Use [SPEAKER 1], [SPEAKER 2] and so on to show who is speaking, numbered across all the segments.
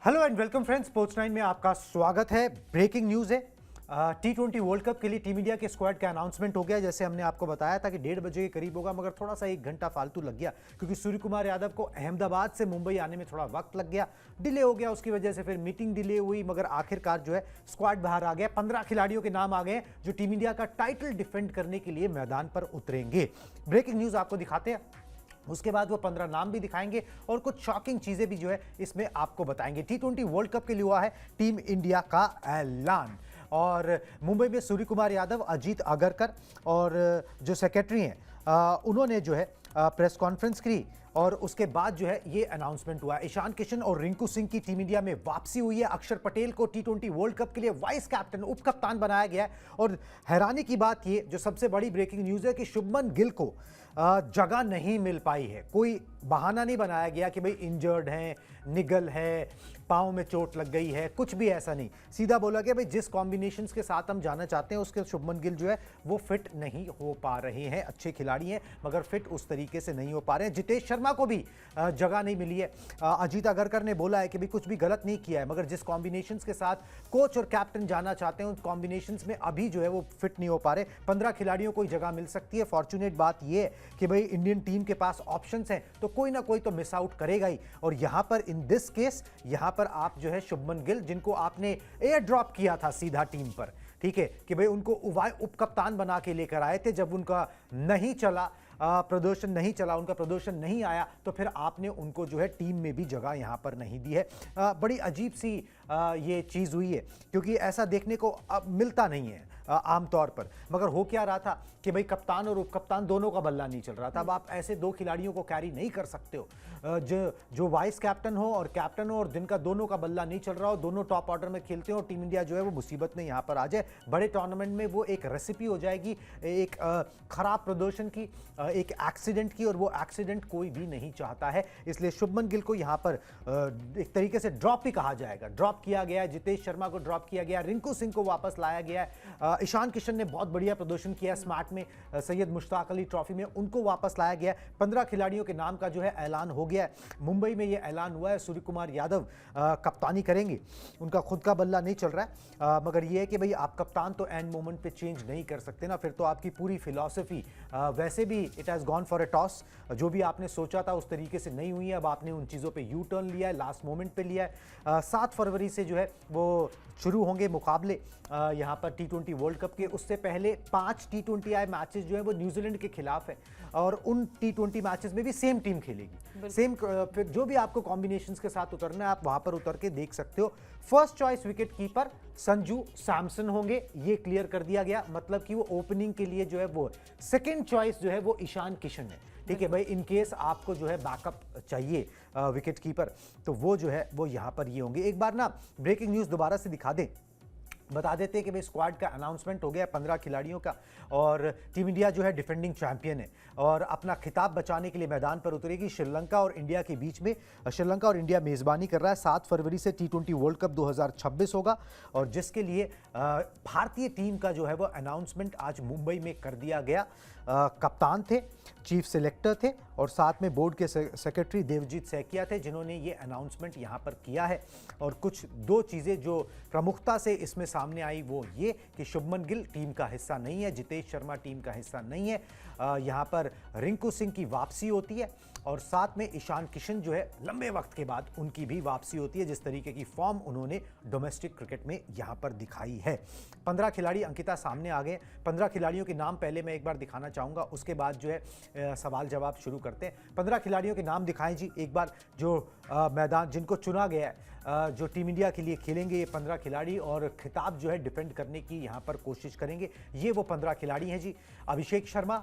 [SPEAKER 1] Hello and welcome friends, sports 9 में आपका स्वागत है। ब्रेकिंग न्यूज़ है, T20 वर्ल्ड कप के लिए टीम इंडिया के स्क्वाड का अनाउंसमेंट हो गया। जैसे हमने आपको बताया था कि 1:30 बजे के करीब होगा, मगर थोड़ा सा 1 घंटा फालतू लग गया क्योंकि सूर्य कुमार यादव को अहमदाबाद से मुंबई आने में थोड़ा वक्त लग गया, डिले हो गया। उसकी वजह से फिर मीटिंग डिले हुई, मगर आखिरकार जो है स्क्वाड बाहर आ गया। 15 खिलाड़ियों के नाम आ गए जो टीम इंडिया का टाइटल डिफेंड करने के लिए मैदान पर उतरेंगे। ब्रेकिंग न्यूज़ आपको दिखाते हैं, उसके बाद वो 15 नाम भी दिखाएंगे और कुछ शॉकिंग चीजें भी जो है इसमें आपको बताएंगे। T20 वर्ल्ड कप के लिए हुआ है टीम इंडिया का ऐलान, और मुंबई में सूर्य कुमार यादव, अजीत अगरकर और जो सेक्रेटरी हैं उन्होंने जो है प्रेस कॉन्फ्रेंस की और उसके बाद जो है ये अनाउंसमेंट हुआ। ईशान किशन और रिंकू सिंह की टीम इंडिया में वापसी हुई है। अक्षर पटेल को T20 वर्ल्ड कप के लिए वाइस कैप्टन, उप कप्तान बनाया गया है। और हैरानी की बात ये, जो सबसे बड़ी ब्रेकिंग न्यूज़ है कि शुभमन गिल को जगह नहीं मिल पाई है। कोई बहाना नहीं बनाया गया कि भाई इंजर्ड हैं, निगल है, पाँव में चोट लग गई है, कुछ भी ऐसा नहीं। सीधा बोला गया भाई जिस कॉम्बिनेशंस के साथ हम जाना चाहते हैं उसके शुभमन गिल जो है वो फिट नहीं हो पा रहे हैं। अच्छे खिलाड़ी हैं मगर फिट उस तरीके से नहीं हो पा रहे हैं। जितेश शर्मा को भी जगह नहीं मिली है। अजीत अगरकर ने बोला है कि भाई कुछ भी गलत नहीं किया है, मगर जिस कॉम्बिनेशंस के साथ कोच और कैप्टन जाना चाहते हैं उन कॉम्बिनेशंस में अभी जो है वो फिट नहीं हो पा रहे। 15 खिलाड़ियों को जगह मिल सकती है। फॉर्चुनेट बात यह है कि भाई इंडियन टीम के पास ऑप्शंस हैं, तो कोई ना कोई तो मिस आउट करेगा ही। और यहां पर इन दिस केस यहां पर आप जो है शुभमन गिल, जिनको आपने एयर ड्रॉप किया था सीधा टीम पर, ठीक है, कि भाई उनको उप कप्तान बना के लेकर आए थे, जब उनका नहीं चला, प्रदर्शन नहीं चला, उनका प्रदर्शन नहीं आया, तो फिर आपने उनको जो है टीम में भी जगह यहां पर नहीं दी है। बड़ी अजीब सी ये चीज़ हुई है क्योंकि ऐसा देखने को अब मिलता नहीं है आमतौर पर। मगर हो क्या रहा था कि भाई कप्तान और उप कप्तान दोनों का बल्ला नहीं चल रहा था। अब आप ऐसे दो खिलाड़ियों को कैरी नहीं कर सकते हो, जो वाइस कैप्टन हो और कैप्टन हो और जिनका दोनों का बल्ला नहीं चल रहा हो, दोनों टॉप ऑर्डर में खेलते हो, टीम इंडिया जो है वो मुसीबत में यहाँ पर आ जाए। बड़े टूर्नामेंट में वो एक रेसिपी हो जाएगी, एक खराब प्रदर्शन की, एक एक्सीडेंट की, और वो एक्सीडेंट कोई भी नहीं चाहता है। इसलिए शुभमन गिल को यहाँ पर एक तरीके से ड्रॉप भी कहा जाएगा। ड्रॉप किया गया है, जितेश शर्मा को ड्रॉप किया गया, रिंकू सिंह को वापस लाया गया है। ईशान किशन ने बहुत बढ़िया प्रदर्शन किया स्मार्ट में, सैयद मुश्ताक अली ट्रॉफी में, उनको वापस लाया गया। 15 खिलाड़ियों के नाम का जो है ऐलान हो गया है। मुंबई में ये ऐलान हुआ है। सूर्य कुमार यादव कप्तानी करेंगे, उनका खुद का बल्ला नहीं चल रहा है, मगर ये है कि भाई आप कप्तान तो एंड मोमेंट पे चेंज नहीं कर सकते ना, फिर तो आपकी पूरी फिलॉसफी वैसे भी it has gone for a toss. जो भी आपने सोचा था उस तरीके से नहीं हुई है। अब आपने उन चीज़ों पे यू टर्न लिया है, लास्ट मोमेंट पे लिया है। 7 फरवरी से जो है वो शुरू होंगे मुकाबले यहाँ पर T20 वर्ल्ड कप के। उससे पहले 5 T20I मैचेस जो है वो न्यूजीलैंड के खिलाफ है, और उन T20 मैचेस में भी सेम टीम खेलेगी। सेम फिर जो भी आपको कॉम्बिनेशंस के साथ उतरना है आप वहां पर उतर के देख सकते हो। First choice wicket keeper Sanju Samson होंगे, ये क्लियर कर दिया गया, मतलब कि वो ओपनिंग के लिए जो है वो। सेकेंड चॉइस जो है वो ईशान किशन है, ठीक है भाई, इन केस आपको जो है बैकअप चाहिए विकेट कीपर, तो वो जो है वो यहाँ पर ये होंगे। एक बार ना ब्रेकिंग न्यूज़ दोबारा से दिखा दें, बता देते हैं कि भाई स्क्वाड का अनाउंसमेंट हो गया 15 खिलाड़ियों का, और टीम इंडिया जो है डिफेंडिंग चैंपियन है और अपना खिताब बचाने के लिए मैदान पर उतरेगी श्रीलंका और इंडिया के बीच में। श्रीलंका और इंडिया मेज़बानी कर रहा है। 7 फरवरी से T20 वर्ल्ड कप 2026 होगा, और जिसके लिए भारतीय टीम का जो है वो अनाउंसमेंट आज मुंबई में कर दिया गया। कप्तान थे, चीफ सिलेक्टर थे, और साथ में बोर्ड के सेक्रेटरी देवजीत सैकिया थे, जिन्होंने ये अनाउंसमेंट यहाँ पर किया है। और कुछ दो चीज़ें जो प्रमुखता से इसमें सामने आई वो ये कि शुभमन गिल टीम का हिस्सा नहीं है, जितेश शर्मा टीम का हिस्सा नहीं है, यहाँ पर रिंकू सिंह की वापसी होती है, और साथ में ईशान किशन जो है लंबे वक्त के बाद उनकी भी वापसी होती है, जिस तरीके की फॉर्म उन्होंने डोमेस्टिक क्रिकेट में यहाँ पर दिखाई है। 15 खिलाड़ी अंकिता सामने आ गए। 15 खिलाड़ियों के नाम पहले मैं एक बार दिखाना चाहूँगा, उसके बाद जो है सवाल जवाब शुरू करते हैं। 15 खिलाड़ियों के नाम दिखाएं जी एक बार, जो मैदान जिनको चुना गया है, जो टीम इंडिया के लिए खेलेंगे ये 15 खिलाड़ी, और खिताब जो है डिफेंड करने की यहाँ पर कोशिश करेंगे। ये वो 15 खिलाड़ी हैं जी। अभिषेक शर्मा,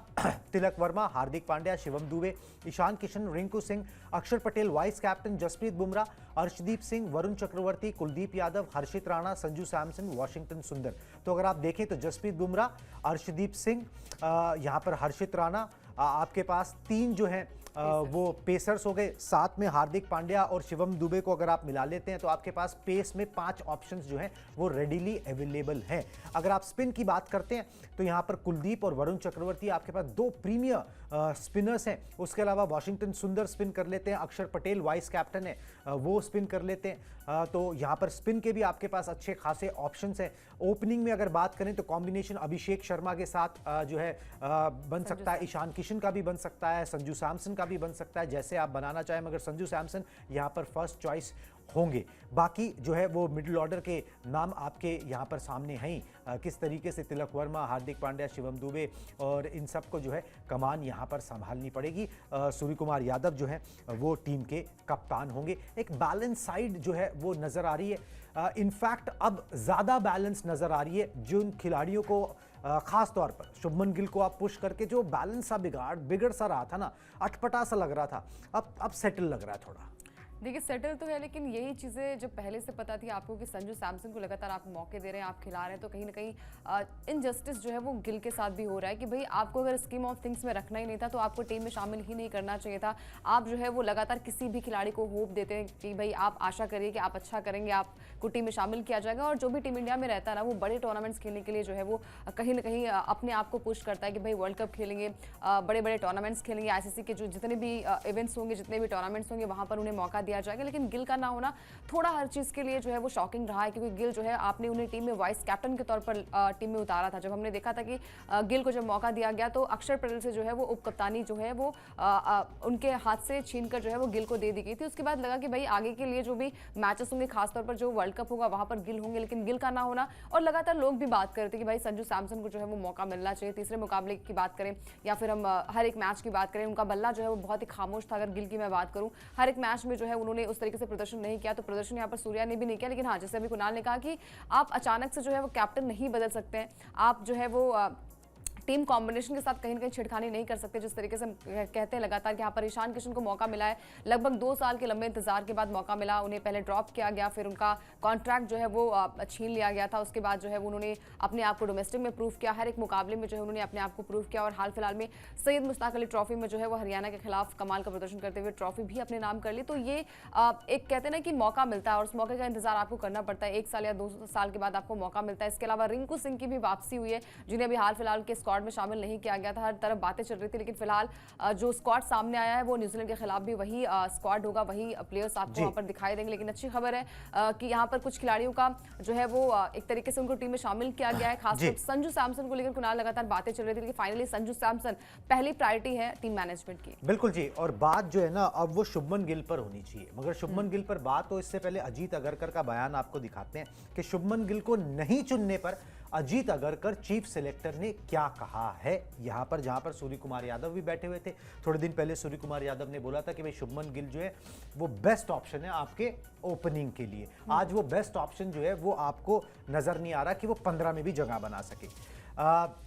[SPEAKER 1] तिलक वर्मा, हार्दिक पांड्या, शिवम दुबे, ईशान किशन, रिंकू सिंह, अक्षर पटेल वाइस कैप्टन, जसप्रीत बुमराह, अर्शदीप सिंह, वरुण चक्रवर्ती, कुलदीप यादव, हर्षित राणा, संजू सैमसन, वाशिंगटन सुंदर। तो अगर आप देखें तो जसप्रीत बुमराह, अर्शदीप सिंह, यहाँ पर हर्षित राणा, आपके पास 3 जो हैं वो पेसर्स हो गए, साथ में हार्दिक पांड्या और शिवम दुबे को अगर आप मिला लेते हैं तो आपके पास पेस में 5 ऑप्शंस जो हैं वो रेडिली अवेलेबल हैं। अगर आप स्पिन की बात करते हैं तो यहाँ पर कुलदीप और वरुण चक्रवर्ती आपके पास 2 प्रीमियर स्पिनर्स हैं। उसके अलावा वॉशिंगटन सुंदर स्पिन कर लेते हैं, अक्षर पटेल वाइस कैप्टन है वो स्पिन कर लेते हैं। तो यहाँ पर स्पिन के भी आपके पास अच्छे खासे ऑप्शंस हैं। ओपनिंग में अगर बात करें तो कॉम्बिनेशन अभिषेक शर्मा के साथ जो है बन सकता है, ईशान किशन का भी बन सकता है, संजू सैमसन का भी बन सकता है, जैसे आप बनाना चाहें, मगर संजू सैमसन यहाँ पर फर्स्ट चॉइस होंगे। बाकी जो है वो मिडिल ऑर्डर के नाम आपके यहाँ पर सामने हैं, किस तरीके से तिलक वर्मा, हार्दिक पांड्या, शिवम दुबे और इन सब को जो है कमान यहाँ पर संभालनी पड़ेगी। सूर्य कुमार यादव जो है वो टीम के कप्तान होंगे। एक बैलेंस साइड जो है वो नज़र आ रही है। इनफैक्ट अब ज़्यादा बैलेंस नज़र आ रही है जिन खिलाड़ियों को खास तौर पर शुभमन गिल को आप पुश करके जो बैलेंस सा बिगड़ सा रहा था ना, अटपटा सा लग रहा था, अब सेटल लग रहा है थोड़ा।
[SPEAKER 2] देखिए सेटल तो है, लेकिन यही चीज़ें जब पहले से पता थी आपको कि संजू सैमसन को लगातार आप मौके दे रहे हैं, आप खिला रहे हैं, तो कहीं ना कहीं इनजस्टिस जो है वो गिल के साथ भी हो रहा है कि भाई आपको अगर स्कीम ऑफ थिंग्स में रखना ही नहीं था तो आपको टीम में शामिल ही नहीं करना चाहिए था। आप जो है वो लगातार किसी भी खिलाड़ी को होप देते हैं कि भाई आप आशा करिए कि आप अच्छा करेंगे, आपको टीम में शामिल किया जाएगा। और जो भी टीम इंडिया में रहता है ना, वो बड़े टूर्नामेंट्स खेलने के लिए जो है वो कहीं ना कहीं अपने आप को पुश करता है कि भाई वर्ल्ड कप खेलेंगे, बड़े बड़े टूर्नामेंट्स खेलेंगे, आईसीसी के जो जितने भी इवेंट्स होंगे, जितने भी टूर्नामेंट्स होंगे, वहाँ पर उन्हें मौका दिया जाएगा। लेकिन गिल का ना होना थोड़ा हर चीज के लिए जो है वो शॉकिंग रहा है, क्योंकि गिल जो है आपने उन्हें टीम में वाइस कैप्टन के तौर पर टीम में उतारा था। जब हमने देखा था कि गिल को जब मौका दिया गया तो अक्षर पटेल से जो है वो उपकप्तानी जो है वो उनके हाथ से छीनकर जो है वो गिल को दे दी गई थी। उसके बाद लगा कि भाई आगे के लिए जो भी मैचेस होंगे, खासतौर पर जो वर्ल्ड कप होगा वहां पर गिल होंगे, लेकिन गिल का ना होना, और लगातार लोग भी बात करते कि भाई संजू सैमसन को जो है वो मौका मिलना चाहिए। तीसरे मुकाबले की बात करें या फिर हम हर एक मैच की बात करें, उनका बल्ला जो है वो बहुत ही खामोश था। अगर गिल की मैं बात करूं, हर एक मैच में जो है उन्होंने उस तरीके से प्रदर्शन नहीं किया, तो प्रदर्शन यहाँ पर सूर्या ने भी नहीं किया। लेकिन हाँ, जैसे अभी कुणाल ने कहा कि आप अचानक से जो है वो कैप्टन नहीं बदल सकते हैं, आप जो है वो टीम कॉम्बिनेशन के साथ कहीं ना कहीं छिड़खानी नहीं कर सकते। जिस तरीके से हम कहते हैं लगातार कि यहाँ पर ईशान किशन को मौका मिला है, लगभग 2 साल के लंबे इंतजार के बाद मौका मिला, उन्हें पहले ड्रॉप किया गया, फिर उनका कॉन्ट्रैक्ट जो है वो छीन लिया गया था। उसके बाद जो है वो उन्होंने अपने आप को डोमेस्टिक में प्रूव किया, हर एक मुकाबले में जो है उन्होंने अपने आप को प्रूव किया। और हाल फिलहाल में सैयद मुश्ताक अली ट्रॉफी में जो है वो हरियाणा के खिलाफ कमाल का प्रदर्शन करते हुए ट्रॉफी भी अपने नाम कर ली। तो ये एक कहते हैं ना कि मौका मिलता है और उस मौके का इंतजार आपको करना पड़ता है। 1 साल या 2 साल के बाद आपको मौका मिलता है। इसके अलावा रिंकू सिंह की भी वापसी हुई है, जिन्हें अभी हाल फिलहाल के स्क्वाड में शामिल नहीं किया गया था। हर तरफ बातें चल रही थी, लेकिन फिलहाल जो स्क्वाड सामने आया है वो न्यूजीलैंड के खिलाफ भी वही स्क्वाड होगा, वही प्लेयर्स आपको वहां पर दिखाई देंगे। लेकिन अच्छी खबर है कि यहाँ पर कुछ खिलाड़ियों का जो है वो एक तरीके से उनको टीम में शामिल किया गया है। खासकर संजू सैमसन को लेकर कुणाल लगातार बातें चल रही थी, लेकिन फाइनली संजू सैमसन पहली प्रायोरिटी है टीम मैनेजमेंट की।
[SPEAKER 1] बिल्कुल जी, और बात जो है ना अब वो शुभमन गिल पर होनी चाहिए। मगर शुभमन गिल पर बात हो इससे पहले अजीत अगरकर का बयान आपको दिखाते हैं कि शुभमन गिल को नहीं चुनने पर अजीत अगरकर चीफ सिलेक्टर ने क्या कहा है। यहां पर जहां पर सूर्य कुमार यादव भी बैठे हुए थे, थोड़े दिन पहले सूर्य कुमार यादव ने बोला था कि भाई शुभमन गिल जो है वो बेस्ट ऑप्शन है आपके ओपनिंग के लिए। आज वो बेस्ट ऑप्शन जो है वो आपको नजर नहीं आ रहा कि वो 15 में भी जगह बना सके।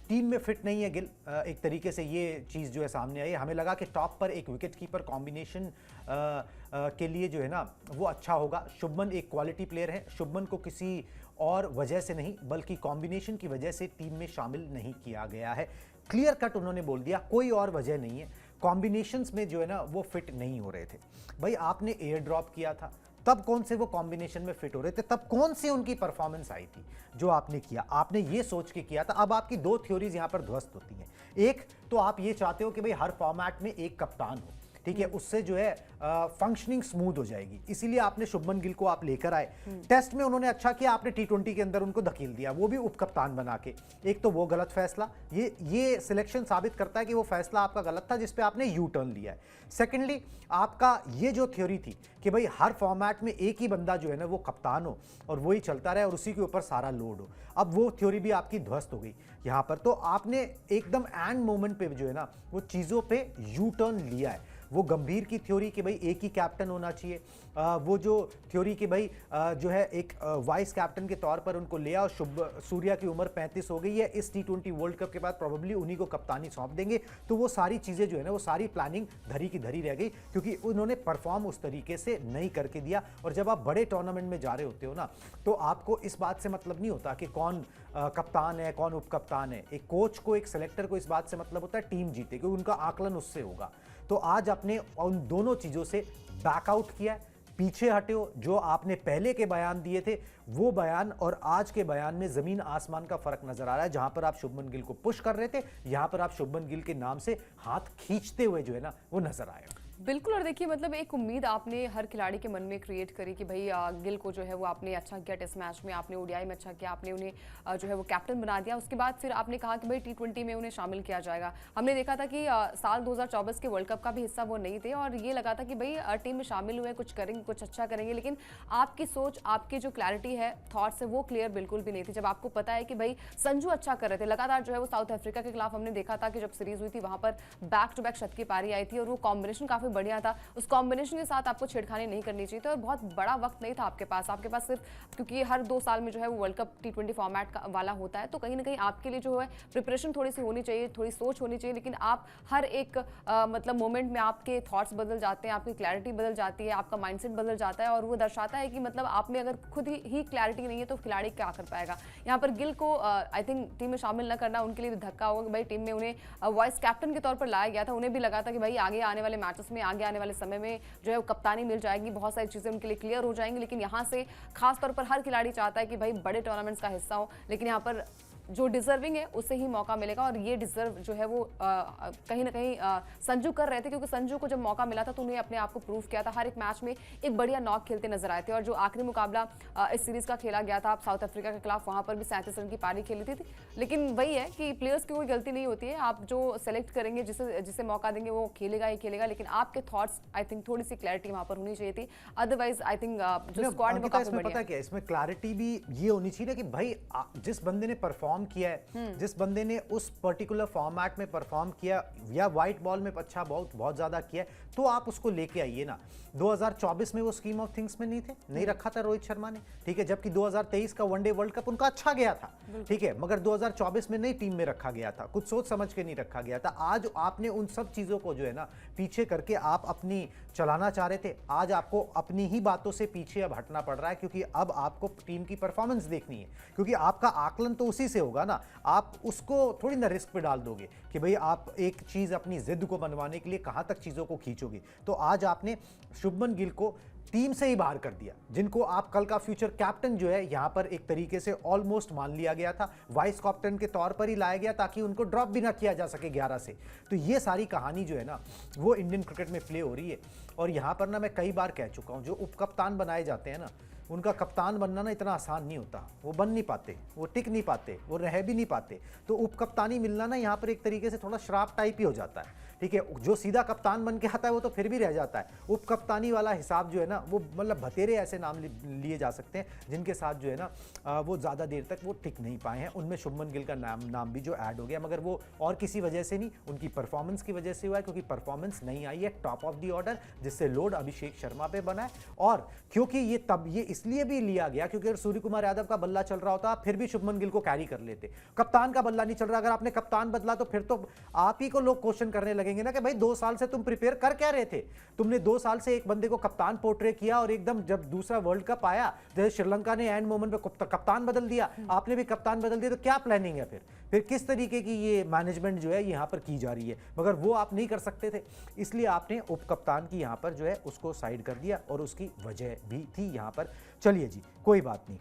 [SPEAKER 1] टीम में फिट नहीं है गिल, एक तरीके से ये चीज़ जो है सामने आई। हमें लगा कि टॉप पर एक विकेट कीपर कॉम्बिनेशन के लिए जो है ना वो अच्छा होगा। शुभमन एक क्वालिटी प्लेयर है, शुभमन को किसी और वजह से नहीं बल्कि कॉम्बिनेशन की वजह से टीम में शामिल नहीं किया गया है। क्लियर कट उन्होंने बोल दिया, कोई और वजह नहीं है, कॉम्बिनेशंस में जो है ना वो फिट नहीं हो रहे थे। भाई आपने एयर ड्रॉप किया था, तब कौन से वो कॉम्बिनेशन में फिट हो रहे थे, तब कौन सी उनकी परफॉर्मेंस आई थी जो आपने किया, आपने ये सोच के किया था। अब आपकी 2 थ्योरीज यहां पर ध्वस्त होती हैं। एक तो आप ये चाहते हो कि भाई हर फॉर्मेट में एक कप्तान हो, ठीक है, उससे जो है फंक्शनिंग स्मूथ हो जाएगी, इसीलिए आपने शुभमन गिल को आप लेकर आए। टेस्ट में उन्होंने अच्छा किया, आपने T20 के अंदर उनको धकेल दिया, वो भी उपकप्तान बना के। एक तो वो गलत फैसला, ये सिलेक्शन साबित करता है कि वो फैसला आपका गलत था जिस पे आपने यू टर्न लिया है। सेकेंडली आपका ये जो थ्योरी थी कि भाई हर फॉर्मेट में एक ही बंदा जो है ना वो कप्तान हो और वही चलता रहे और उसी के ऊपर सारा लोड हो, अब वो थ्योरी भी आपकी ध्वस्त हो गई यहाँ पर। तो आपने एकदम एंड मोमेंट पे जो है ना वो चीज़ों पे यू टर्न लिया है। वो गंभीर की थ्योरी कि भाई एक ही कैप्टन होना चाहिए, वो जो थ्योरी कि भाई जो है एक वाइस कैप्टन के तौर पर उनको लिया, और सूर्या की उम्र 35 हो गई है, इस T20 वर्ल्ड कप के बाद प्रोबेबली उन्हीं को कप्तानी सौंप देंगे। तो वो सारी चीज़ें जो है ना वो सारी प्लानिंग धरी की धरी रह गई, क्योंकि उन्होंने परफॉर्म उस तरीके से नहीं करके दिया। और जब आप बड़े टूर्नामेंट में जा रहे होते हो ना तो आपको इस बात से मतलब नहीं होता कि कौन कप्तान है कौन उप कप्तान है। एक कोच को, एक सेलेक्टर को इस बात से मतलब होता है टीम जीते, क्योंकि उनका आकलन उससे होगा। तो आज आपने उन दोनों चीज़ों से बैकआउट किया है, पीछे हटे हो। जो आपने पहले के बयान दिए थे वो बयान और आज के बयान में जमीन आसमान का फर्क नजर आ रहा है। जहां पर आप शुभमन गिल को पुश कर रहे थे, यहां पर आप शुभमन गिल के नाम से हाथ खींचते हुए जो है ना वो नजर आए।
[SPEAKER 2] बिल्कुल। और देखिए मतलब एक उम्मीद आपने हर खिलाड़ी के मन में क्रिएट करी कि भाई गिल को जो है वो आपने अच्छा किया टेस्ट मैच में, आपने ओडीआई में अच्छा किया, आपने उन्हें जो है वो कैप्टन बना दिया। उसके बाद फिर आपने कहा कि भाई T20 में उन्हें शामिल किया जाएगा। हमने देखा था कि साल 2024 के वर्ल्ड कप का भी हिस्सा वो नहीं थे और ये लगा था कि भाई टीम में शामिल हुए, कुछ करेंगे, कुछ अच्छा करेंगे, लेकिन आपकी सोच, आपकी जो क्लैरिटी है, थॉट्स है, वो क्लियर बिल्कुल भी नहीं थी। जब आपको पता है कि भाई संजू अच्छा कर रहे थे, लगातार जो है वो साउथ अफ्रीका के खिलाफ हमने देखा था कि जब सीरीज हुई थी वहां पर बैक टू बैक शतक की पारी आई थी और वो कॉम्बिनेशन काफी बढ़िया था। उस कॉम्बिनेशन के साथ आपको छेड़खानी नहीं करनी चाहिए थी और बहुत बड़ा वक्त नहीं था आपके पास सिर्फ क्योंकि हर 2 साल में जो है वो वर्ल्ड कप T20 फॉर्मेट वाला होता है, तो कहीं ना कहीं आपके लिए जो है प्रिपरेशन थोड़ी सी होनी चाहिए, थोड़ी सोच होनी चाहिए। लेकिन आप हर एक मतलब मोमेंट में आपके थॉट्स बदल जाते हैं, आपकी क्लैरिटी बदल जाती है, आपका माइंडसेट बदल जाता है और वो दर्शाता है कि मतलब आप में अगर खुद ही क्लैरिटी नहीं है तो खिलाड़ी क्या कर पाएगा। यहाँ पर गिल को आई थिंक टीम में शामिल न करना उनके लिए भी धक्का होगा कि भाई टीम में उन्हें वाइस कैप्टन के तौर पर लाया गया था। उन्हें भी लगा था कि भाई आगे आने वाले मैचेस में, आगे आने वाले समय में जो है कप्तानी मिल जाएगी, बहुत सारी चीजें उनके लिए क्लियर हो जाएंगी। लेकिन यहाँ से खास तौर पर हर खिलाड़ी चाहता है कि भाई बड़े टूर्नामेंट्स का हिस्सा हो, लेकिन यहाँ पर जो डिजर्विंग है उसे ही मौका मिलेगा और ये डिजर्व जो है वो कहीं ना कहीं संजू कर रहे थे, क्योंकि संजू को जब मौका मिला था तो उन्हें अपने आप को प्रूव किया था। हर एक मैच में एक बढ़िया नॉक खेलते नजर आए थे और जो आखिरी मुकाबला इस सीरीज का खेला गया था साउथ अफ्रीका के खिलाफ, वहां पर भी 37 रन की पारी खेली थी। लेकिन वही है कि प्लेयर्स की कोई गलती नहीं होती है, आप जो सेलेक्ट करेंगे, जिसे मौका देंगे वो खेलेगा ही खेलेगा, लेकिन आपके थॉट्स आई थिंक थोड़ी सी क्लैरिटी वहां पर होनी चाहिए थी। अदरवाइज आई थिंक जो स्क्वाड है वो काफी बढ़िया।
[SPEAKER 1] पता क्या इसमें क्लैरिटी भी ये होनी चाहिए कि भाई जिस बंदे ने परफॉर्म किया है, जिस बंदे ने उस पर्टिकुलर फॉर्मेट में परफॉर्म किया या व्हाइट बॉल में अच्छा बहुत ज्यादा किया, तो आप उसको लेके आइए ना। 2024 में वो स्कीम ऑफ थिंग्स में नहीं थे, नहीं रखा था रोहित शर्मा ने, ठीक है, जबकि 2023 का वनडे वर्ल्ड कप उनका अच्छा गया था, ठीक है, मगर 2024 में नई टीम में रखा गया था, कुछ सोच समझ के नहीं रखा गया था। आज आपने उन सब चीजों को जो है ना पीछे करके आप अपनी चलाना चाह रहे थे, आज आपको अपनी ही बातों से पीछे अब हटना पड़ रहा है, क्योंकि अब आपको टीम की परफॉर्मेंस देखनी है, क्योंकि आपका आकलन तो उसी से होगा ना। आप उसको थोड़ी ना रिस्क पे डाल दोगे कि भाई आप एक चीज अपनी जिद को बनवाने के लिए कहां तक चीजों को खींचोगे। तो आज आपने शुभमन गिल को टीम से ही बाहर कर दिया, जिनको आप कल का फ्यूचर कैप्टन जो है यहां पर एक तरीके से ऑलमोस्ट मान लिया गया था, वाइस कैप्टन के तौर पर ही लाया गया ताकि उनको ड्रॉप भी ना किया जा सके 11 से। तो ये सारी कहानी जो है ना वो इंडियन क्रिकेट में प्ले हो रही है। और यहां पर ना मैं कई बार कह चुका हूं, जो उप कप्तान बनाए जाते हैं ना, उनका कप्तान बनना ना इतना आसान नहीं होता, वो बन नहीं पाते, वो टिक नहीं पाते, वो रह भी नहीं पाते। तो उप कप्तानी मिलना ना यहाँ पर एक तरीके से थोड़ा श्राप टाइप ही हो जाता है, ठीक है। जो सीधा कप्तान बन के आता है वो तो फिर भी रह जाता है। उप कप्तानी वाला हिसाब जो है ना वो मतलब भतेरे ऐसे नाम लिए जा सकते हैं जिनके साथ जो है ना वो ज़्यादा देर तक वो टिक नहीं पाए हैं। उनमें शुभमन गिल का नाम भी जो ऐड हो गया, मगर वो और किसी वजह से नहीं, उनकी परफॉर्मेंस की वजह से हुआ है, क्योंकि परफॉर्मेंस नहीं आई है टॉप ऑफ द ऑर्डर, जिससे लोड अभिषेक शर्मा पे बना है। और क्योंकि ये इसलिए भी लिया गया क्योंकि अगर सूर्य कुमार यादव का बल्ला चल रहा होता फिर भी शुभमन गिल को कैरी कर लेते। कप्तान का बल्ला नहीं चल रहा, अगर आपने कप्तान बदला तो फिर तो आप ही को लोग क्वेश्चन करने लगेंगे ना कि भाई 2 साल से तुम प्रिपेयर कर क्या रहे थे। तुमने 2 साल से एक बंदे को कप्तान पोर्ट्रे किया और एकदम जब दूसरा वर्ल्ड कप आया, जैसे श्रीलंका ने एंड मोमेंट पे कप्तान बदल दिया, आपने भी कप्तान बदल दिया, तो क्या प्लानिंग है फिर किस तरीके की ये मैनेजमेंट जो है यहां पर की जा रही है। मगर वो आप नहीं कर सकते थे, इसलिए आपने उप कप्तान की यहां पर जो है उसको साइड कर दिया और उसकी वजह भी थी यहां पर। चलिए जी, कोई बात नहीं।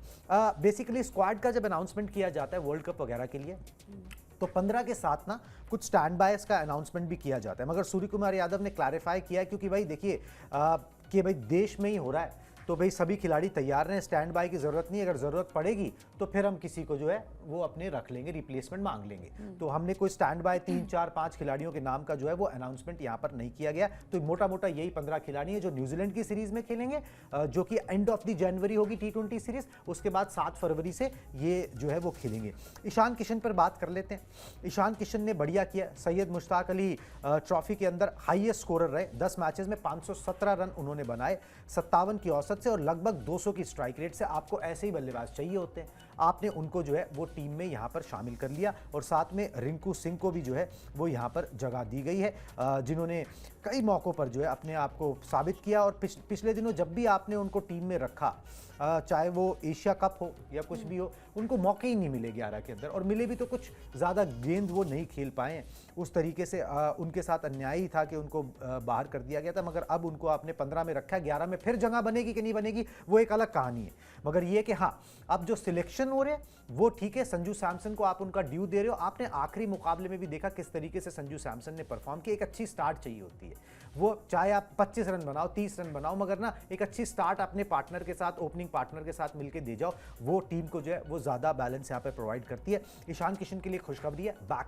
[SPEAKER 1] बेसिकली स्क्वाड का जब अनाउंसमेंट किया जाता है वर्ल्ड कप वगैरह के लिए तो 15 के साथ ना कुछ स्टैंड बायस का अनाउंसमेंट भी किया जाता है, मगर सूर्य कुमार यादव ने क्लैरिफाई किया क्योंकि भाई देखिए कि भाई देश में ही हो रहा है तो भाई सभी खिलाड़ी तैयार हैं, स्टैंड बाय की ज़रूरत नहीं है। अगर ज़रूरत पड़ेगी तो फिर हम किसी को जो है वो अपने रख लेंगे, रिप्लेसमेंट मांग लेंगे। तो हमने कोई स्टैंड बाय 3, 4, 5 खिलाड़ियों के नाम का जो है वो अनाउंसमेंट यहाँ पर नहीं किया गया। तो मोटा मोटा यही 15 खिलाड़ी हैं जो न्यूजीलैंड की सीरीज़ में खेलेंगे, जो कि एंड ऑफ द जनवरी होगी T20 सीरीज़, उसके बाद 7 फरवरी से ये जो है वो खेलेंगे। ईशान किशन पर बात कर लेते हैं। ईशान किशन ने बढ़िया किया, सैयद मुश्ताक अली ट्रॉफी के अंदर हाईएस्ट स्कोरर रहे, 10 मैचेस में 517 रन उन्होंने बनाए 57 की औसत से और लगभग 200 की स्ट्राइक रेट से। आपको ऐसे ही बल्लेबाज चाहिए होते हैं, आपने उनको जो है वो टीम में यहाँ पर शामिल कर लिया और साथ में रिंकू सिंह को भी जो है वो यहाँ पर जगह दी गई है, जिन्होंने कई मौक़ों पर जो है अपने आप को साबित किया। और पिछले दिनों जब भी आपने उनको टीम में रखा, चाहे वो एशिया कप हो या कुछ भी हो, उनको मौके ही नहीं मिले 11 के अंदर, और मिले भी तो कुछ ज़्यादा गेंद वो नहीं खेल पाए। उस तरीके से उनके साथ अन्याय ही था कि उनको बाहर कर दिया गया था। मगर अब उनको आपने 15 में रखा है, 11 में फिर जगह बनेगी कि नहीं बनेगी वो एक अलग कहानी है। मगर ये कि हाँ, अब जो सिलेक्शन हो रहे हैं वो ठीक है, संजू सैमसन को आप उनका ड्यू दे रहे हो। आपने आखिरी मुकाबले में भी देखा किस तरीके से संजू सैमसन ने परफॉर्म किया। एक अच्छी स्टार्ट चाहिए होती है, वो चाहे आप 25 रन बनाओ, 30 रन बनाओ, मगर ना एक अच्छी स्टार्ट अपने पार्टनर के साथ, ओपनिंग पार्टनर के साथ मिलकर दे जाओ, वो टीम को जो है वो ज़्यादा बैलेंस यहाँ पे प्रोवाइड करती है। ईशान किशन के लिए खुशखबरी है, back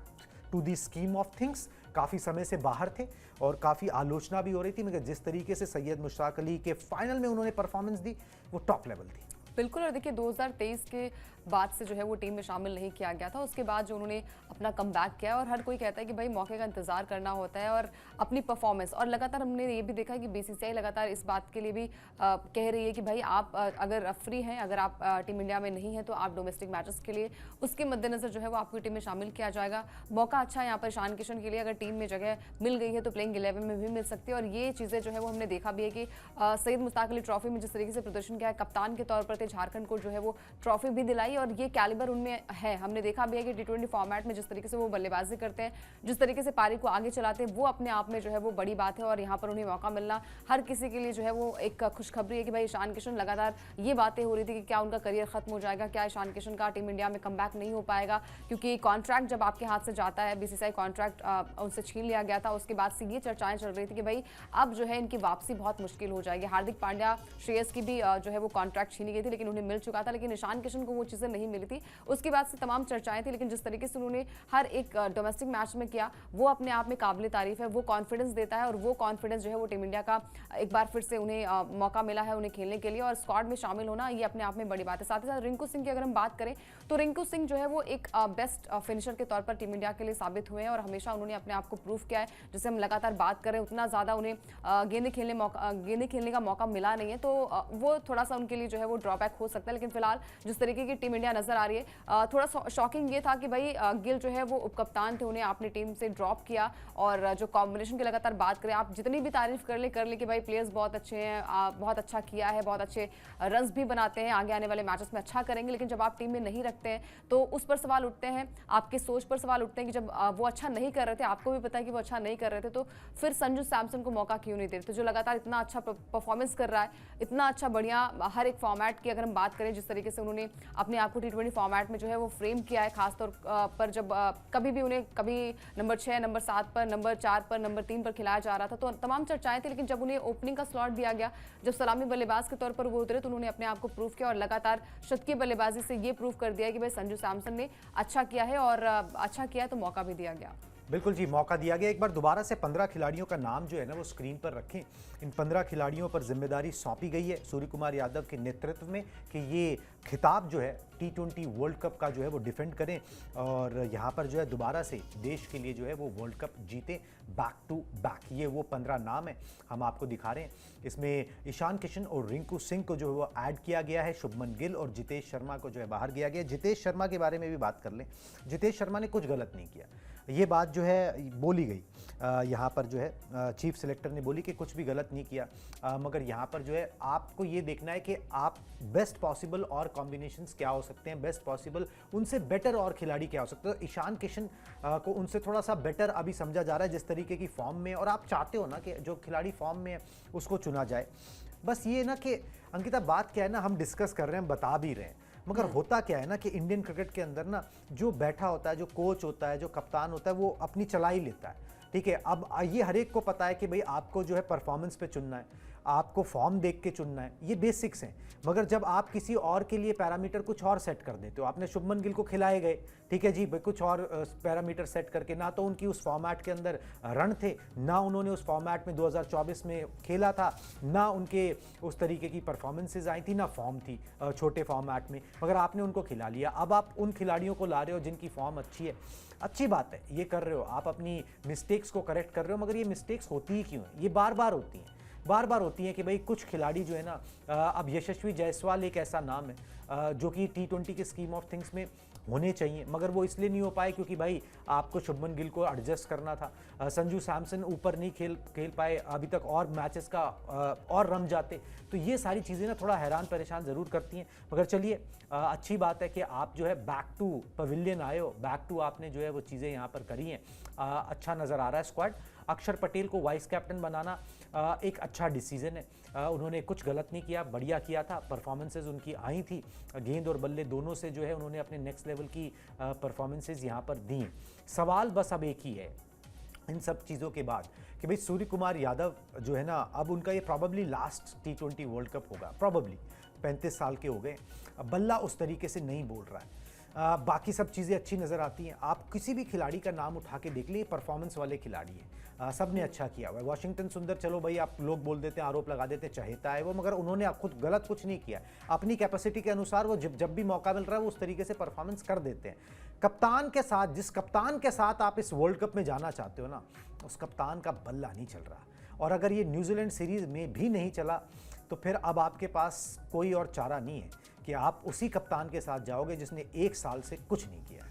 [SPEAKER 1] to the scheme of things. काफ़ी समय से बाहर थे और काफ़ी आलोचना भी हो रही थी, मगर जिस तरीके से सैयद मुश्ताक अली के फाइनल में उन्होंने परफॉर्मेंस दी वो टॉप लेवल थी।
[SPEAKER 2] बिल्कुल। और देखिए 2023 के बाद से जो है वो टीम में शामिल नहीं किया गया था, उसके बाद जो उन्होंने अपना कमबैक किया और हर कोई कहता है कि भाई मौके का इंतजार करना होता है और अपनी परफॉर्मेंस। और लगातार हमने ये भी देखा कि बीसीसीआई लगातार इस बात के लिए भी कह रही है कि भाई आप अगर फ्री हैं, अगर आप टीम इंडिया में नहीं है तो आप डोमेस्टिक मैचेस के लिए, उसके मद्देनजर जो है वो आपकी टीम में शामिल किया जाएगा। मौका अच्छा है यहाँ पर ईशान किशन के लिए, अगर टीम में जगह मिल गई है तो प्लेइंग 11 में भी मिल सकती है। और ये चीज़ें जो है वो हमने देखा भी है कि सैयद मुश्ताक अली ट्रॉफी में जिस तरीके से प्रदर्शन किया है, कप्तान के तौर पर थे, झारखंड को जो है वो ट्रॉफी भी दिलाई और ये कैलिबर उनमें है। हमने देखा भी है कि टी20 फॉर्मेट में जिस तरीके से वो बल्लेबाजी करते हैं, जिस तरीके से पारी को आगे चलाते हैं, वो अपने आप में जो है वो बड़ी बात है। और यहाँ पर उन्हें मौका मिलना हर किसी के लिए जो है वो एक खुशखबरी है कि भाई ईशान किशन, लगातार ये बातें हो रही थी कि क्या उनका करियर खत्म हो जाएगा, क्या ईशान किशन का टीम इंडिया में कमबैक नहीं हो पाएगा, क्योंकि कॉन्ट्रैक्ट जब आपके हाथ से जाता है, बीसीसीआई कॉन्ट्रैक्ट उनसे छीन लिया गया था, उसके बाद से ये चर्चाएं चल रही थी कि भाई अब जो है इनकी वापसी बहुत मुश्किल हो जाएगी। हार्दिक पांड्या, श्रेयस की भी जो है वो कॉन्ट्रैक्ट छीनी गई थी, लेकिन उन्हें मिल चुका था, लेकिन ईशान किशन को वो चीज़ें नहीं मिली थी। उसके बाद से तमाम चर्चाएं थी, लेकिन जिस तरीके से उन्होंने हर एक डोमेस्टिक मैच में किया वो अपने आप में काबिल तारीफ है। वो कॉन्फिडेंस देता है और वो कॉन्फिडेंस जो है वो टीम इंडिया का एक बार फिर से उन्हें मौका मिला है उन्हें खेलने के लिए, और स्क्वाड में शामिल होना ये अपने आप में बड़ी बात है। साथ ही साथ रिंकू सिंह की अगर हम बात करें तो रिंकू सिंह जो है वो एक बेस्ट फिनिशर के तौर पर टीम इंडिया के लिए साबित हुए हैं और हमेशा उन्होंने अपने आप को प्रूव किया है। जैसे हम लगातार बात करें, उतना ज़्यादा उन्हें गेंदें खेलने का मौका मिला नहीं है, तो वो थोड़ा सा उनके लिए जो है वो ड्रॉबैक हो सकता है। लेकिन फिलहाल जिस तरीके की टीम इंडिया नजर आ रही है, थोड़ा शॉकिंग ये था कि भाई गिल जो है वो उपकप्तान थे, उन्हें आपने टीम से ड्रॉप किया। और जो कॉम्बिनेशन की लगातार बात करें, आप जितनी भी तारीफ कर ले कि भाई प्लेयर्स बहुत अच्छे हैं, बहुत अच्छा किया है, बहुत अच्छे रन्स भी बनाते हैं, आगे आने वाले मैचेस में अच्छा करेंगे, लेकिन जब आप टीम में नहीं रखते हैं तो उस पर सवाल उठते हैं, आपके सोच पर सवाल उठते हैं कि जब वो अच्छा नहीं कर रहे थे, आपको भी पता है कि वो अच्छा नहीं कर रहे थे, तो फिर संजू सैमसन को मौका क्यों नहीं दे रहे थे, जो लगातार इतना अच्छा परफॉर्मेंस कर रहा है, इतना अच्छा बढ़िया हर एक फॉर्मेट की अगर हम बात करें, जिस तरीके से उन्होंने अपने आप को टी20 फॉर्मेट में जो है वो फ्रेम किया है, खासतौर पर जब कभी भी उन्हें कभी नंबर 6, नंबर 7 पर, नंबर 4 पर, नंबर 3 पर खिलाया जा रहा था, तो तमाम चर्चाएं थी। लेकिन जब उन्हें ओपनिंग का स्लॉट दिया गया, जब सलामी बल्लेबाज के तौर पर वो उतरे, तो उन्होंने अपने आप को प्रूव किया और लगातार शतकीय बल्लेबाजी से ये प्रूव कर दिया कि भाई संजू सैमसन ने अच्छा किया है, और अच्छा किया है तो मौका भी दिया गया।
[SPEAKER 1] बिल्कुल जी, मौका दिया गया। एक बार दोबारा से 15 खिलाड़ियों का नाम जो है ना वो स्क्रीन पर रखें। इन 15 खिलाड़ियों पर जिम्मेदारी सौंपी गई है सूर्य कुमार यादव के नेतृत्व में कि ये खिताब जो है T20 वर्ल्ड कप का जो है वो डिफेंड करें और यहाँ पर जो है दोबारा से देश के लिए जो है वो वर्ल्ड कप जीते, बैक टू बैक। ये वो 15 नाम है हम आपको दिखा रहे हैं। इसमें ईशान किशन और रिंकू सिंह को जो है वो ऐड किया गया है, शुभमन गिल और जितेश शर्मा को जो है बाहर किया गया। जितेश शर्मा के बारे में भी बात कर लें। जितेश शर्मा ने कुछ गलत नहीं किया, ये बात जो है बोली गई यहाँ पर जो है चीफ सेलेक्टर ने बोली कि कुछ भी गलत नहीं किया, मगर यहाँ पर जो है आपको ये देखना है कि आप बेस्ट पॉसिबल और कॉम्बिनेशंस क्या हो सकते हैं, बेस्ट पॉसिबल उनसे बेटर और खिलाड़ी क्या हो सकते हैं। तो ईशान किशन को उनसे थोड़ा सा बेटर अभी समझा जा रहा है जिस तरीके की फॉर्म में, और आप चाहते हो ना कि जो खिलाड़ी फॉर्म में है उसको चुना जाए। बस ये ना कि अंकिता बात क्या है ना, हम डिस्कस कर रहे हैं, हम बता भी रहे हैं, मगर होता क्या है ना कि इंडियन क्रिकेट के अंदर ना जो बैठा होता है, जो कोच होता है, जो कप्तान होता है, वो अपनी चला ही लेता है। ठीक है, अब ये हर एक को पता है कि भाई आपको जो है परफॉर्मेंस पे चुनना है, आपको फॉर्म देख के चुनना है, ये बेसिक्स हैं। मगर जब आप किसी और के लिए पैरामीटर कुछ और सेट कर देते हो, आपने शुभमन गिल को खिलाए गए, ठीक है जी, कुछ और पैरामीटर सेट करके, ना तो उनकी उस फॉर्मेट के अंदर रन थे, ना उन्होंने उस फॉर्मेट में 2024 में खेला था, ना उनके उस तरीके की परफॉर्मेंसेज आई थी, ना फॉर्म थी छोटे फॉर्मेट में, मगर आपने उनको खिला लिया। अब आप उन खिलाड़ियों को ला रहे हो जिनकी फॉर्म अच्छी है, अच्छी बात है, ये कर रहे हो, आप अपनी मिस्टेक्स को करेक्ट कर रहे हो, मगर ये मिस्टेक्स होती ही क्यों है? ये बार बार होती हैं। बार बार होती हैं कि भाई कुछ खिलाड़ी जो है ना, अब यशस्वी जायसवाल एक ऐसा नाम है जो कि T20 के स्कीम ऑफ थिंग्स में होने चाहिए, मगर वो इसलिए नहीं हो पाए क्योंकि भाई आपको शुभमन गिल को एडजस्ट करना था। संजू सैमसन ऊपर नहीं खेल पाए अभी तक, और मैचेस का और रम जाते। तो ये सारी चीज़ें ना थोड़ा हैरान परेशान ज़रूर करती हैं। मगर चलिए, अच्छी बात है कि आप जो है बैक टू पवेलियन आए हो, बैक टू आपने जो है वो चीज़ें यहाँ पर करी हैं। अच्छा नज़र आ रहा है स्क्वाड। अक्षर पटेल को वाइस कैप्टन बनाना एक अच्छा डिसीजन है। उन्होंने कुछ गलत नहीं किया, बढ़िया किया था। परफॉर्मेंसेज उनकी आई थी, गेंद और बल्ले दोनों से जो है उन्होंने अपने नेक्स्ट लेवल की परफॉर्मेंसेज यहाँ पर दी। सवाल बस अब एक ही है इन सब चीज़ों के बाद कि भाई सूर्य कुमार यादव जो है ना, अब उनका ये probably last T20 world cup होगा, प्रॉबेबली 35 साल के हो गए। बल्ला उस तरीके से नहीं बोल रहा है। बाकी सब चीज़ें अच्छी नज़र आती हैं। आप किसी भी खिलाड़ी का नाम उठा के देख लीजिए, परफॉर्मेंस वाले खिलाड़ी हैं, सब ने अच्छा किया हुआ है। वाशिंगटन सुंदर, चलो भाई आप लोग बोल देते हैं, आरोप लगा देते हैं, चहेता है वो, मगर उन्होंने खुद गलत कुछ नहीं किया। अपनी कैपेसिटी के अनुसार वो जब भी मौका मिल रहा है वो उस तरीके से परफॉर्मेंस कर देते हैं। कप्तान के साथ, जिस कप्तान के साथ आप इस वर्ल्ड कप में जाना चाहते हो ना, उस कप्तान का बल्ला नहीं चल रहा। और अगर ये न्यूजीलैंड सीरीज़ में भी नहीं चला तो फिर अब आपके पास कोई और चारा नहीं है कि आप उसी कप्तान के साथ जाओगे जिसने 1 साल से कुछ नहीं किया है।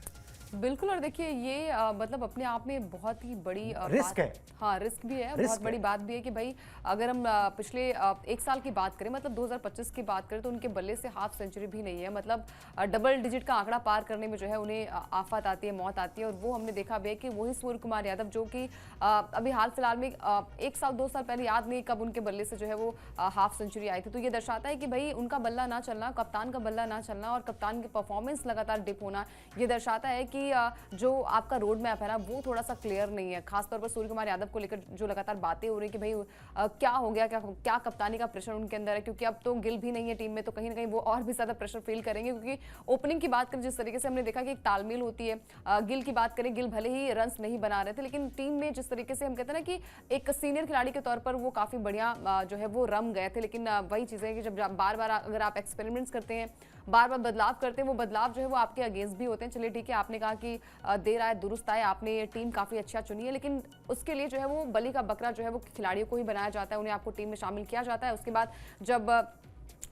[SPEAKER 2] बिल्कुल। और देखिए ये मतलब अपने आप में बहुत ही बड़ी
[SPEAKER 1] रिस्क है।
[SPEAKER 2] हाँ, रिस्क भी है, बहुत बड़ी बात भी है कि भाई अगर हम पिछले 1 साल की बात करें, मतलब 2025 की बात करें, तो उनके बल्ले से हाफ सेंचुरी भी नहीं है। मतलब डबल डिजिट का आंकड़ा पार करने में जो है उन्हें आफत आती है, मौत आती है। और वो हमने देखा भी है कि वही सूर्य कुमार यादव जो कि अभी हाल फिलहाल में 1 साल 2 साल पहले, याद नहीं कब उनके बल्ले से जो है वो हाफ सेंचुरी आई थी। तो ये दर्शाता है कि भाई उनका बल्ला ना चलना, कप्तान का बल्ला ना चलना और कप्तान की परफॉर्मेंस लगातार डिप होना, ये दर्शाता है कि जो आपका रोड मैप है ना वो थोड़ा सा क्लियर नहीं है। खासतौर पर सूर्य कुमार यादव को लेकर जो लगातार बातें हो रही है कि भाई क्या हो गया, क्या कप्तानी का प्रेशर उनके अंदर है, क्योंकि अब तो गिल भी नहीं है टीम में, तो कहीं ना कहीं वो और भी ज्यादा प्रेशर फील करेंगे। क्योंकि ओपनिंग की बात करें, जिस तरीके से हमने देखा कि एक तालमेल होती है। गिल की बात करें, गिल भले ही रन्स नहीं बना रहे थे, लेकिन टीम में जिस तरीके से हम कहते हैं ना कि एक सीनियर खिलाड़ी के तौर पर वो काफी बढ़िया जो है वो रम गए थे। लेकिन वही चीजें कि जब बार बार अगर आप एक्सपेरिमेंट्स करते हैं, बार बार बदलाव करते हैं, वो बदलाव जो है वो आपके अगेंस्ट भी होते हैं। चलिए ठीक है, आपने कहा कि देर आए दुरुस्त आए, आपने ये टीम काफ़ी अच्छा चुनी है, लेकिन उसके लिए जो है वो बलि का बकरा जो है वो खिलाड़ियों को ही बनाया जाता है, उन्हें आपको टीम में शामिल किया जाता है। उसके बाद जब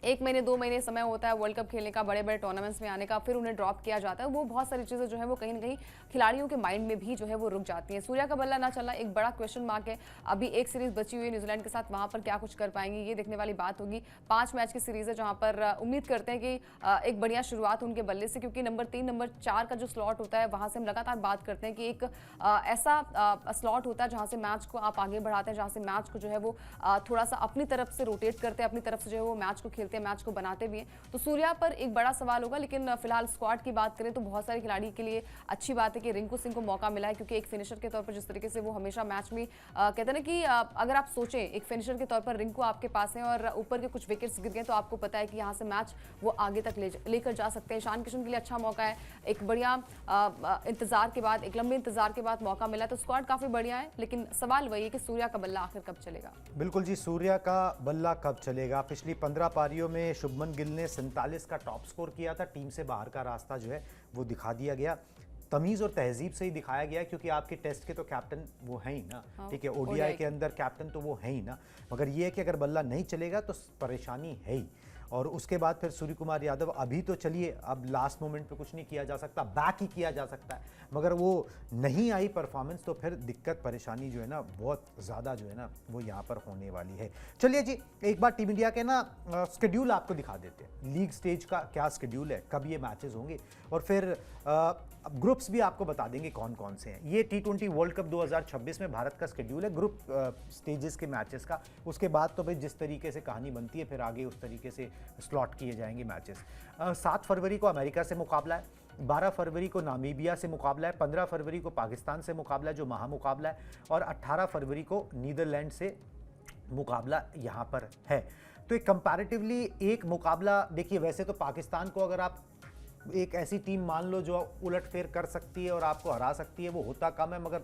[SPEAKER 2] 1 महीने 2 महीने समय होता है वर्ल्ड कप खेलने का, बड़े बड़े टूर्नामेंट्स में आने का, फिर उन्हें ड्रॉप किया जाता है। वो बहुत सारी चीज़ें जो है वो कहीं ना कहीं खिलाड़ियों के माइंड में भी जो है वो रुक जाती हैं। सूर्या का बल्ला ना चलना एक बड़ा क्वेश्चन मार्क है। अभी एक सीरीज बची हुई है न्यूजीलैंड के साथ, वहां पर क्या कुछ कर पाएंगे ये देखने वाली बात होगी। 5 मैच की सीरीज है जहां पर उम्मीद करते हैं कि एक बढ़िया शुरुआत उनके बल्ले से, क्योंकि नंबर 3 नंबर 4 का जो स्लॉट होता है वहां से हम लगातार बात करते हैं कि एक ऐसा स्लॉट होता है जहां से मैच को आप आगे बढ़ाते हैं, जहां से मैच को जो है वो थोड़ा सा अपनी तरफ से रोटेट करते हैं, अपनी तरफ से जो है वो मैच को खेलते हैं, मैच को बनाते भी हैं। तो सूर्या पर एक बड़ा सवाल होगा। लेकिन फिलहाल स्क्वाड की बात करें तो बहुत सारे खिलाड़ी के लिए अच्छी बात है कि रिंकू सिंह को मौका मिला है, क्योंकि एक फिनिशर के तौर पर जिस तरीके से वो हमेशा मैच में कहते हैं ना कि अगर आप सोचें एक फिनिशर के तौर पर रिंकू आपके पास है और ऊपर के कुछ विकेट्स गिर गए, तो आपको पता है कि यहाँ से मैच वो आगे तक लेकर जा सकते हैं। ईशान किशन के लिए अच्छा मौका है, एक बढ़िया इंतजार के बाद, एक लंबे इंतजार के बाद मौका मिला, तो स्क्वाड काफी बढ़िया है। लेकिन सवाल वही है कि सूर्या का बल्ला आखिर कब चलेगा।
[SPEAKER 1] बिल्कुल जी, सूर्या का बल्ला कब चलेगा। पिछली 15 पारियों में शुभमन गिल ने 47 का टॉप स्कोर किया था। टीम से बाहर का रास्ता जो है वो दिखा दिया गया, तमीज़ और तहजीब से ही दिखाया गया, क्योंकि आपके टेस्ट के तो कैप्टन वो हैं ही ना। ठीक है, ओडीआई के अंदर कैप्टन तो वो हैं ही ना, मगर ये है कि अगर बल्ला नहीं चलेगा तो परेशानी है ही। और उसके बाद फिर सूर्य कुमार यादव, अभी तो चलिए अब लास्ट मोमेंट पे कुछ नहीं किया जा सकता, बैक ही किया जा सकता है, मगर वो नहीं आई परफॉर्मेंस तो फिर दिक्कत परेशानी जो है ना बहुत ज़्यादा जो है ना वो यहाँ पर होने वाली है। चलिए जी, एक बार टीम इंडिया के ना स्केड्यूल आपको दिखा देते हैं, लीग स्टेज का क्या स्केड्यूल है, कब ये मैचेस होंगे, और फिर ग्रुप्स भी आपको बता देंगे कौन कौन से हैं। ये T20 वर्ल्ड कप 2026 में भारत का स्केड्यूल है, ग्रुप स्टेजेस के मैचेस का। उसके बाद तो भाई जिस तरीके से कहानी बनती है फिर आगे उस तरीके से स्लॉट किए जाएंगे मैचेस। 7 फरवरी को अमेरिका से मुकाबला है, 12 फरवरी को नामीबिया से मुकाबला है, 15 फरवरी को पाकिस्तान से मुकाबला है जो महामुकाबला है, और 18 फरवरी को नीदरलैंड से मुकाबला यहाँ पर है। तो एक कंपैरेटिवली एक मुकाबला देखिए, वैसे तो पाकिस्तान को अगर आप एक ऐसी टीम मान लो जो उलटफेर कर सकती है और आपको हरा सकती है, वो होता कम है मगर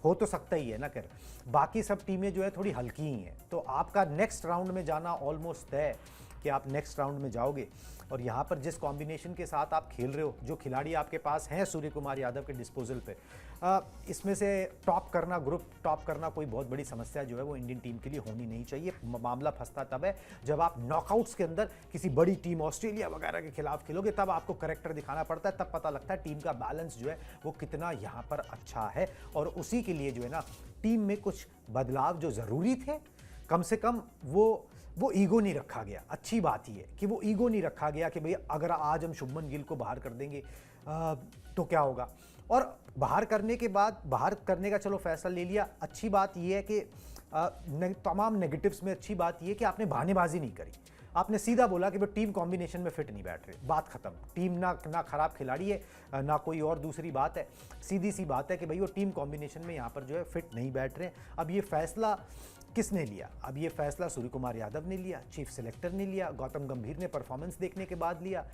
[SPEAKER 1] हो तो सकता ही है ना। कर बाकी सब टीमें जो है थोड़ी हल्की ही हैं, तो आपका नेक्स्ट राउंड में जाना ऑलमोस्ट तय। कि आप नेक्स्ट राउंड में जाओगे। और यहाँ पर जिस कॉम्बिनेशन के साथ आप खेल रहे हो, जो खिलाड़ी आपके पास हैं सूर्य कुमार यादव के डिस्पोजल पे, इसमें से टॉप करना, ग्रुप टॉप करना कोई बहुत बड़ी समस्या जो है वो इंडियन टीम के लिए होनी नहीं चाहिए। मामला फंसता तब है जब आप नॉकआउट्स के अंदर किसी बड़ी टीम ऑस्ट्रेलिया वगैरह के खिलाफ खेलोगे, तब आपको करेक्टर दिखाना पड़ता है, तब पता लगता है टीम का बैलेंस जो है वो कितना यहाँ पर अच्छा है। और उसी के लिए जो है ना टीम में कुछ बदलाव जो ज़रूरी थे, कम से कम वो ईगो नहीं रखा गया। अच्छी बात ही है कि वो ईगो नहीं रखा गया कि भाई अगर आज हम शुभमन गिल को बाहर कर देंगे तो क्या होगा। और बाहर करने के बाद, बाहर करने का चलो फैसला ले लिया, अच्छी बात यह है कि तमाम नेगेटिव्स में अच्छी बात यह है कि आपने बहानेबाजी नहीं करी। आपने सीधा बोला कि वो टीम कॉम्बिनेशन में फिट नहीं बैठ रहे, बात खत्म। टीम ना खराब खिलाड़ी है, ना कोई और दूसरी बात है, सीधी सी बात है कि भाई वो टीम कॉम्बिनेशन में यहाँ पर जो है फिट नहीं बैठ रहे। अब ये फैसला किसने लिया? अब ये फैसला सूर्य कुमार यादव ने लिया, चीफ सेलेक्टर ने लिया, गौतम गंभीर ने परफॉर्मेंस देखने के बाद लिया,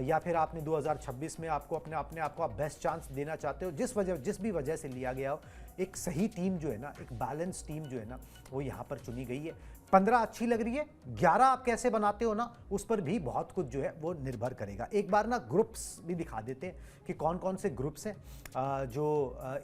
[SPEAKER 1] या फिर आपने 2026 में आपको अपने आप को आप बेस्ट चांस देना चाहते हो, जिस भी वजह से लिया गया हो, एक सही टीम जो है ना, एक बैलेंस टीम जो है ना, वो यहाँ पर चुनी गई है। 15 अच्छी लग रही है, 11 आप कैसे बनाते हो ना, उस पर भी बहुत कुछ जो है वो निर्भर करेगा। एक बार ना ग्रुप्स भी दिखा देते हैं कि कौन कौन से ग्रुप्स हैं जो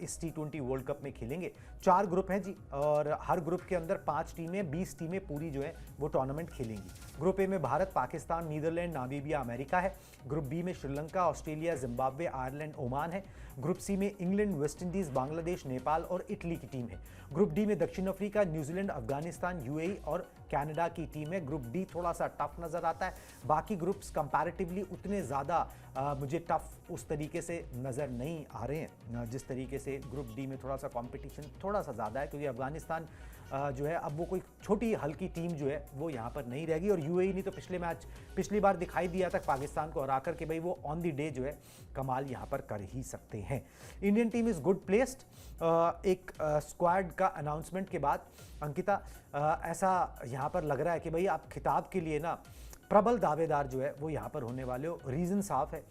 [SPEAKER 1] इस T20 वर्ल्ड कप में खेलेंगे। 4 ग्रुप हैं जी, और हर ग्रुप के अंदर 5 टीमें, 20 टीमें पूरी जो है वो टूर्नामेंट खेलेंगी। ग्रुप ए में Bharat, Pakistan, Netherland, Namibia, America है। ग्रुप बी में Sri Lanka, Australia, Zimbabwe, Ireland, Oman है। ग्रुप सी में England, West Indies, Bangladesh, Nepal और इटली की टीम है। ग्रुप डी में दक्षिण अफ्रीका, न्यूजीलैंड, अफगानिस्तान, यूएई और कनाडा की टीम है। ग्रुप डी थोड़ा सा टफ नज़र आता है, बाकी ग्रुप्स कंपैरेटिवली उतने ज़्यादा मुझे टफ उस तरीके से नज़र नहीं आ रहे हैं जिस तरीके से ग्रुप डी में थोड़ा सा कंपटीशन थोड़ा सा ज़्यादा है, क्योंकि अफगानिस्तान जो है अब वो कोई छोटी हल्की टीम जो है वो यहाँ पर नहीं रहेगी। और यूएई ने तो पिछली बार दिखाई दिया था पाकिस्तान को हरा कर कि भाई वो ऑन द डे जो है कमाल यहाँ पर कर ही सकते हैं। Indian team is good placed. एक स्क्वाड का अनाउंसमेंट के बाद अंकिता, ऐसा यहाँ पर लग रहा है कि भाई आप खिताब के लिए ना प्रबल दावेदार जो है वो यहाँ पर होने वाले हो। रीज़न साफ है,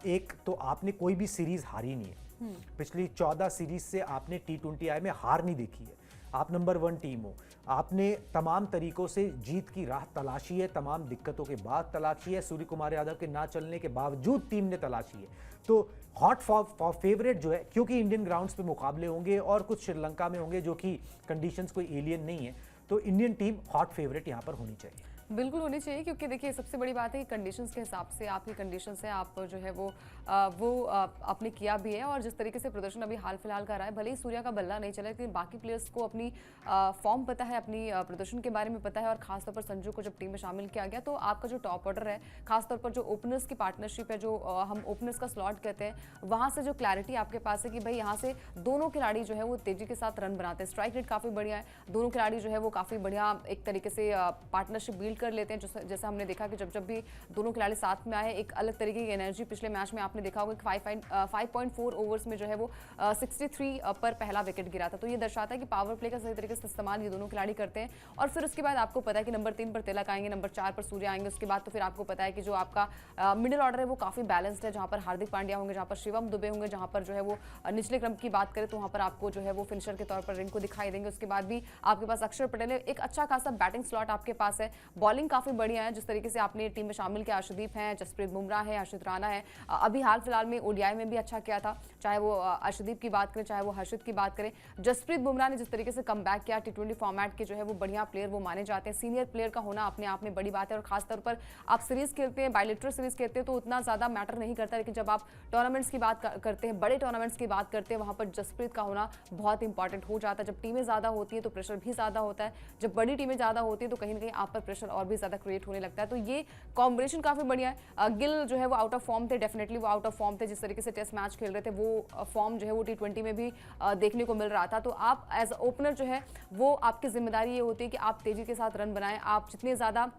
[SPEAKER 1] एक तो आपने कोई भी सीरीज़ हारी नहीं है। पिछली 14 सीरीज से आपने T20I में हार नहीं देखी है। आप नंबर 1 टीम हो। आपने तमाम तरीकों से जीत की राह तलाशी है, तमाम दिक्कतों के बाद तलाशी है, सूर्य कुमार यादव के ना चलने के बावजूद टीम ने तलाशी है। तो हॉट फॉर फेवरेट जो है, क्योंकि इंडियन ग्राउंड्स पे मुकाबले होंगे और कुछ श्रीलंका में होंगे जो कि कंडीशंस कोई एलियन नहीं है, तो इंडियन टीम हॉट फेवरेट यहाँ पर होनी चाहिए।
[SPEAKER 2] बिल्कुल होनी चाहिए, क्योंकि देखिए सबसे बड़ी बात है कि कंडीशंस के हिसाब से आपकी कंडीशंस है, आप जो है वो आपने किया भी है। और जिस तरीके से प्रदर्शन अभी हाल फिलहाल का रहा है, भले ही सूर्या का बल्ला नहीं चला, लेकिन बाकी प्लेयर्स को अपनी फॉर्म पता है, अपनी प्रदर्शन के बारे में पता है। और खासतौर पर संजू को जब टीम में शामिल किया गया, तो आपका जो टॉप ऑर्डर है, खासतौर पर जो ओपनर्स की पार्टनरशिप है, जो हम ओपनर्स का स्लॉट कहते हैं, वहाँ से जो क्लैरिटी आपके पास है कि भाई यहाँ से दोनों खिलाड़ी जो है वो तेजी के साथ रन बनाते हैं, स्ट्राइक रेट काफ़ी बढ़िया है, दोनों खिलाड़ी जो है वो काफ़ी बढ़िया एक तरीके से पार्टनरशिप बिल्ड कर लेते हैं। जैसा हमने देखा कि जब भी दोनों खिलाड़ी साथ में आए, एक अलग तरीके की एनर्जी पिछले मैच में आपने देखा होगा कि 5.4 ओवर्स में जो है वो 63 पर पहला विकेट गिरा था। तो ये दर्शाता है कि पावर प्ले का सही तरीके से इस्तेमाल ये दोनों खिलाड़ी करते हैं। और फिर उसके बाद आपको पता है कि नंबर 3 पर तिलक आएंगे, नंबर 4 पर सूर्य आएंगे। उसके बाद तो फिर आपको पता है कि जो आपका मिडिल ऑर्डर है वो काफ़ी बैलेंस्ड है, जहाँ पर हार्दिक पांड्या होंगे, जहाँ पर शिवम दुबे होंगे, जहाँ पर जो है वो निचले क्रम की बात करें तो वहाँ पर आपको जो है वो फिनिशर के तौर पर रिंकू दिखाई देंगे। उसके बाद भी आपके पास अक्षर पटेल है, एक अच्छा खासा बैटिंग स्लॉट आपके पास है, बॉलिंग काफ़ी बढ़िया है। जिस तरीके से आपने टीम में शामिल किया, अर्शदीप हैं, जसप्रीत बुमराह है, हर्षित राणा है, अभी हाल फिलहाल में ओडीआई में भी अच्छा किया था, चाहे वो अर्शदीप की बात करें, चाहे वो हर्षित की बात करें। जसप्रीत बुमराह ने जिस तरीके से कमबैक किया, T20 फॉर्मेट के जो है वो बढ़िया प्लेयर वो माने जाते हैं। सीनियर प्लेयर का होना अपने आप में बड़ी बात है। और खासतौर पर आप सीरीज खेलते हैं, बायलेटरल सीरीज खेलते हैं, तो उतना ज़्यादा मैटर नहीं करता, लेकिन जब आप टूर्नामेंट्स की बात करते हैं, बड़े टूर्नामेंट्स की बात करते हैं, वहाँ पर जसप्रीत का होना बहुत इंपॉर्टेंट हो जाता है। जब टीमें ज़्यादा होती है तो प्रेशर भी ज़्यादा होता है, जब बड़ी टीमें ज़्यादा होती है तो कहीं ना कहीं आप पर प्रेशर और भी ज़्यादा क्रिएट होने लगता है। तो ये कॉम्बिनेशन काफ़ी बढ़िया है। गिल जो है वो आउट ऑफ फॉर्म थे, डेफिनेटली वो आउट ऑफ फॉर्म थे। जिस तरीके से टेस्ट मैच खेल रहे थे वो फॉर्म जो है वो T20 में भी देखने को मिल रहा था। तो आप एज ओपनर जो है वो आपकी जिम्मेदारी ये होती है कि आप तेजी के साथ रन बनाएं। आप जितने ज़्यादा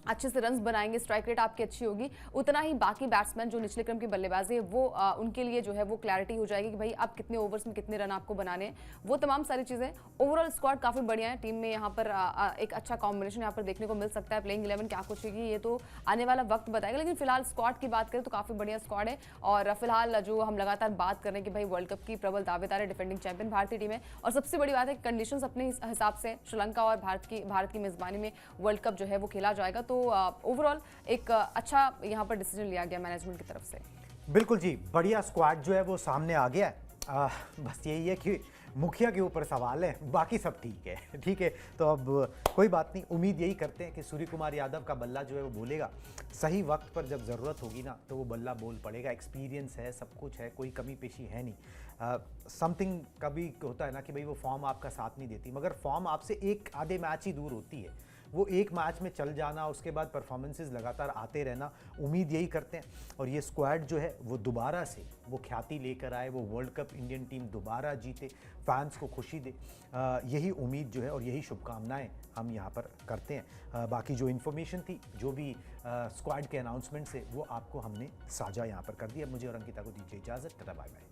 [SPEAKER 2] अच्छे से रन्स बनाएंगे, स्ट्राइक रेट आपकी अच्छी होगी, उतना ही बाकी बैट्समैन जो निचले क्रम के बल्लेबाजी है वो उनके लिए जो है वो क्लैरिटी हो जाएगी कि भाई आप कितने ओवर्स में कितने रन आपको बनाने हैं, वो तमाम सारी चीज़ें। ओवरऑल स्क्वाड काफ़ी बढ़िया है, टीम में यहाँ पर एक अच्छा कॉम्बिनेशन यहाँ पर देखने को मिल सकता है। प्लेइंग 11 क्या कुछ होगी ये तो आने वाला वक्त बताएगा, लेकिन फिलहाल स्क्वाड की बात करें तो काफ़ी बढ़िया स्क्वाड है। और फिलहाल जो हम लगातार बात कर रहे हैं कि भाई वर्ल्ड कप की प्रबल दावेदार है, डिफेंडिंग चैंपियन भारतीय टीम है। और सबसे बड़ी बात है कि कंडीशंस अपने हिसाब से श्रीलंका और भारत की मेज़बानी में वर्ल्ड कप जो है वो खेला जाएगा। तो ओवरऑल एक अच्छा यहाँ पर डिसीजन लिया गया मैनेजमेंट की तरफ से।
[SPEAKER 1] बिल्कुल जी, बढ़िया स्क्वाड जो है वो सामने आ गया है। बस यही है कि मुखिया के ऊपर सवाल है, बाकी सब ठीक है। ठीक है, तो अब कोई बात नहीं, उम्मीद यही करते हैं कि सूर्य कुमार यादव का बल्ला जो है वो बोलेगा। सही वक्त पर जब ज़रूरत होगी ना तो वो बल्ला बोल पड़ेगा। एक्सपीरियंस है, सब कुछ है, कोई कमी पेशी है नहीं। समथिंग कभी होता है ना कि भाई वो फॉर्म आपका साथ नहीं देती, मगर फॉर्म आपसे एक आधे मैच ही दूर होती है। वो एक मैच में चल जाना, उसके बाद परफॉर्मेंसेस लगातार आते रहना, उम्मीद यही करते हैं। और ये स्क्वाड जो है वो दोबारा से वो ख्याति लेकर आए, वो वर्ल्ड कप इंडियन टीम दोबारा जीते, फैंस को खुशी दे। यही उम्मीद जो है और यही शुभकामनाएं हम यहाँ पर करते हैं। बाकी जो इन्फॉर्मेशन थी, जो भी स्क्वाड के अनाउंसमेंट से, वो आपको हमने साझा यहाँ पर कर दी। अब मुझे और अंकिता को दीजिए इजाज़त। Tata bye bye.